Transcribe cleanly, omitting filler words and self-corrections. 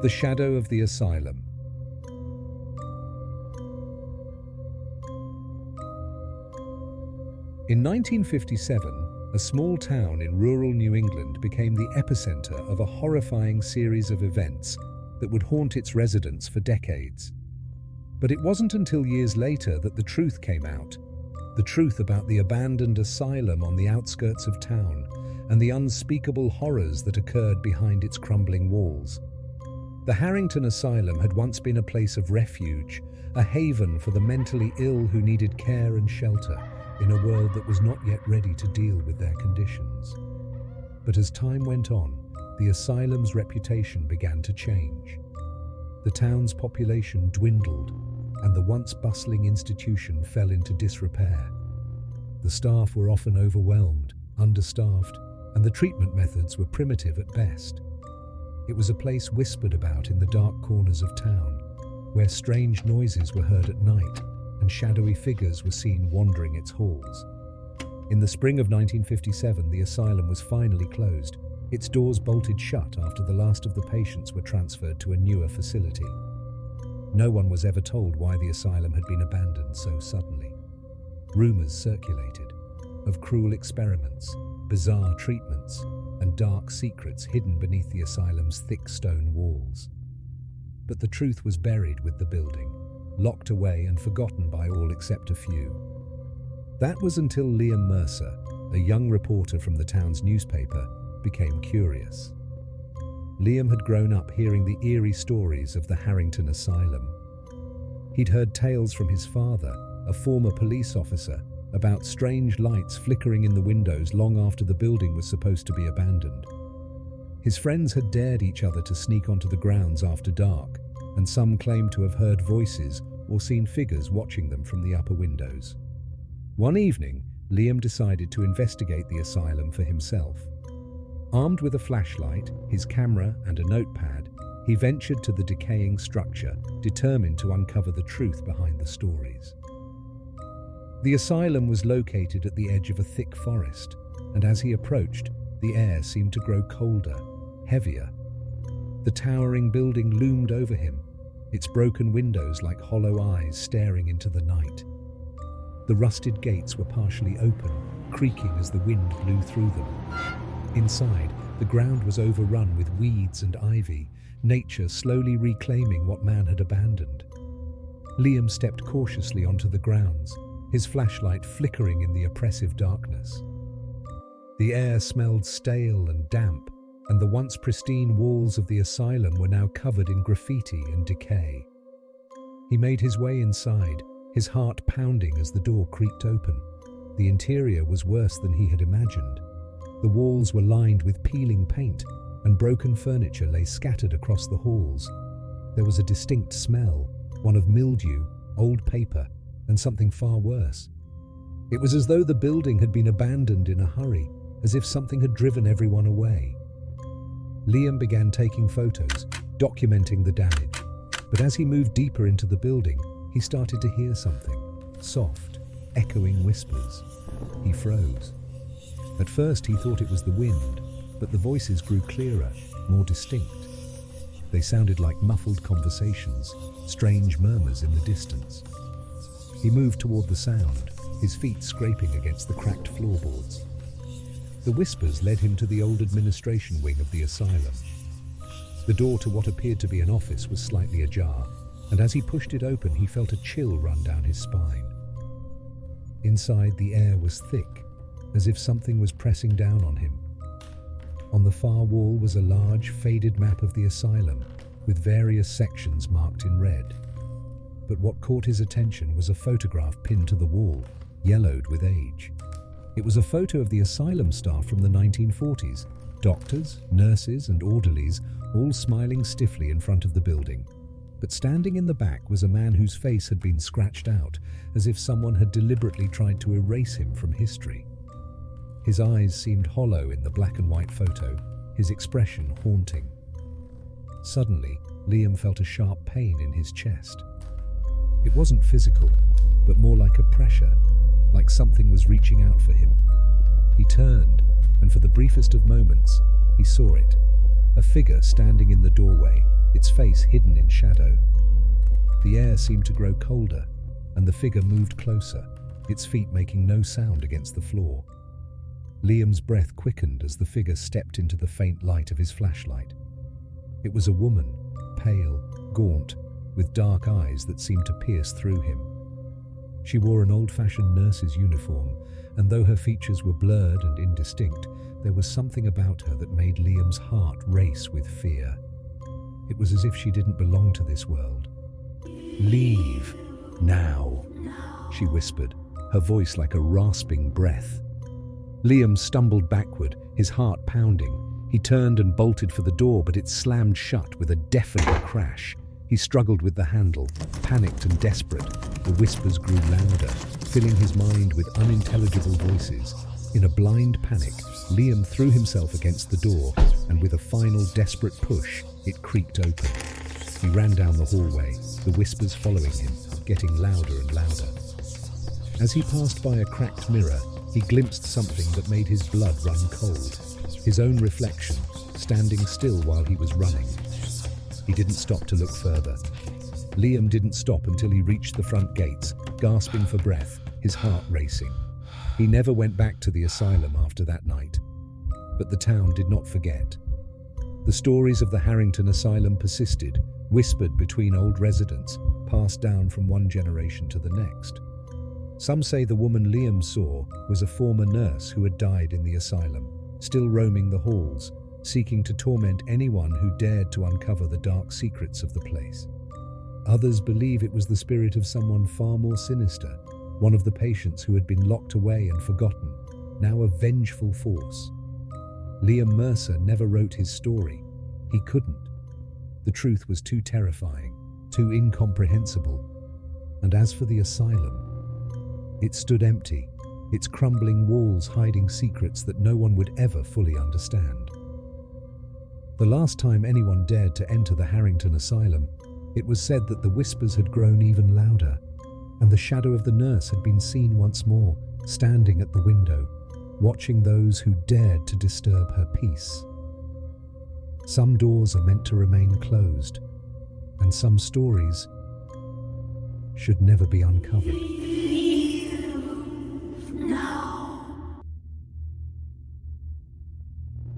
The Shadow of the Asylum. In 1957, a small town in rural New England became the epicenter of a horrifying series of events that would haunt its residents for decades. But it wasn't until years later that the truth came out. The truth about the abandoned asylum on the outskirts of town and the unspeakable horrors that occurred behind its crumbling walls. The Harrington Asylum had once been a place of refuge, a haven for the mentally ill who needed care and shelter in a world that was not yet ready to deal with their conditions. But as time went on, the asylum's reputation began to change. The town's population dwindled, and the once bustling institution fell into disrepair. The staff were often overwhelmed, understaffed, and the treatment methods were primitive at best. It was a place whispered about in the dark corners of town, where strange noises were heard at night and shadowy figures were seen wandering its halls. In the spring of 1957, the asylum was finally closed, its doors bolted shut after the last of the patients were transferred to a newer facility. No one was ever told why the asylum had been abandoned so suddenly. Rumors circulated of cruel experiments, bizarre treatments, and dark secrets hidden beneath the asylum's thick stone walls. But the truth was buried with the building, locked away and forgotten by all except a few. That was until Liam Mercer, a young reporter from the town's newspaper, became curious. Liam had grown up hearing the eerie stories of the Harrington Asylum. He'd heard tales from his father, a former police officer, about strange lights flickering in the windows long after the building was supposed to be abandoned. His friends had dared each other to sneak onto the grounds after dark, and some claimed to have heard voices or seen figures watching them from the upper windows. One evening, Liam decided to investigate the asylum for himself. Armed with a flashlight, his camera, and a notepad, he ventured to the decaying structure, determined to uncover the truth behind the stories. The asylum was located at the edge of a thick forest, and as he approached, the air seemed to grow colder, heavier. The towering building loomed over him, its broken windows like hollow eyes staring into the night. The rusted gates were partially open, creaking as the wind blew through them. Inside, the ground was overrun with weeds and ivy, nature slowly reclaiming what man had abandoned. Liam stepped cautiously onto the grounds, his flashlight flickering in the oppressive darkness. The air smelled stale and damp, and the once pristine walls of the asylum were now covered in graffiti and decay. He made his way inside, his heart pounding as the door creaked open. The interior was worse than he had imagined. The walls were lined with peeling paint, and broken furniture lay scattered across the halls. There was a distinct smell, one of mildew, old paper, and something far worse. It was as though the building had been abandoned in a hurry, as if something had driven everyone away. Liam began taking photos, documenting the damage. But as he moved deeper into the building, he started to hear something, soft, echoing whispers. He froze. At first he thought it was the wind, but the voices grew clearer, more distinct. They sounded like muffled conversations, strange murmurs in the distance. He moved toward the sound, his feet scraping against the cracked floorboards. The whispers led him to the old administration wing of the asylum. The door to what appeared to be an office was slightly ajar, and as he pushed it open, he felt a chill run down his spine. Inside, the air was thick, as if something was pressing down on him. On the far wall was a large, faded map of the asylum, with various sections marked in red. But what caught his attention was a photograph pinned to the wall, yellowed with age. It was a photo of the asylum staff from the 1940s, doctors, nurses, and orderlies, all smiling stiffly in front of the building. But standing in the back was a man whose face had been scratched out, as if someone had deliberately tried to erase him from history. His eyes seemed hollow in the black and white photo, his expression haunting. Suddenly, Liam felt a sharp pain in his chest. It wasn't physical, but more like a pressure, like something was reaching out for him. He turned, and for the briefest of moments, he saw it. A figure standing in the doorway, its face hidden in shadow. The air seemed to grow colder, and the figure moved closer, its feet making no sound against the floor. Liam's breath quickened as the figure stepped into the faint light of his flashlight. It was a woman, pale, gaunt, with dark eyes that seemed to pierce through him. She wore an old-fashioned nurse's uniform, and though her features were blurred and indistinct, there was something about her that made Liam's heart race with fear. It was as if she didn't belong to this world. "Leave, now," she whispered, her voice like a rasping breath. Liam stumbled backward, his heart pounding. He turned and bolted for the door, but it slammed shut with a deafening crash. He struggled with the handle, panicked and desperate. The whispers grew louder, filling his mind with unintelligible voices. In a blind panic, Liam threw himself against the door, and with a final desperate push, it creaked open. He ran down the hallway, the whispers following him, getting louder and louder. As he passed by a cracked mirror, he glimpsed something that made his blood run cold. His own reflection, standing still while he was running. He didn't stop to look further. Liam didn't stop until he reached the front gates, gasping for breath, his heart racing. He never went back to the asylum after that night. But the town did not forget. The stories of the Harrington Asylum persisted, whispered between old residents, passed down from one generation to the next. Some say the woman Liam saw was a former nurse who had died in the asylum, still roaming the halls, seeking to torment anyone who dared to uncover the dark secrets of the place. Others believe it was the spirit of someone far more sinister, one of the patients who had been locked away and forgotten, now a vengeful force. Liam Mercer never wrote his story. He couldn't. The truth was too terrifying, too incomprehensible. And as for the asylum, it stood empty, its crumbling walls hiding secrets that no one would ever fully understand. The last time anyone dared to enter the Harrington Asylum, it was said that the whispers had grown even louder, and the shadow of the nurse had been seen once more, standing at the window, watching those who dared to disturb her peace. Some doors are meant to remain closed, and some stories should never be uncovered. No.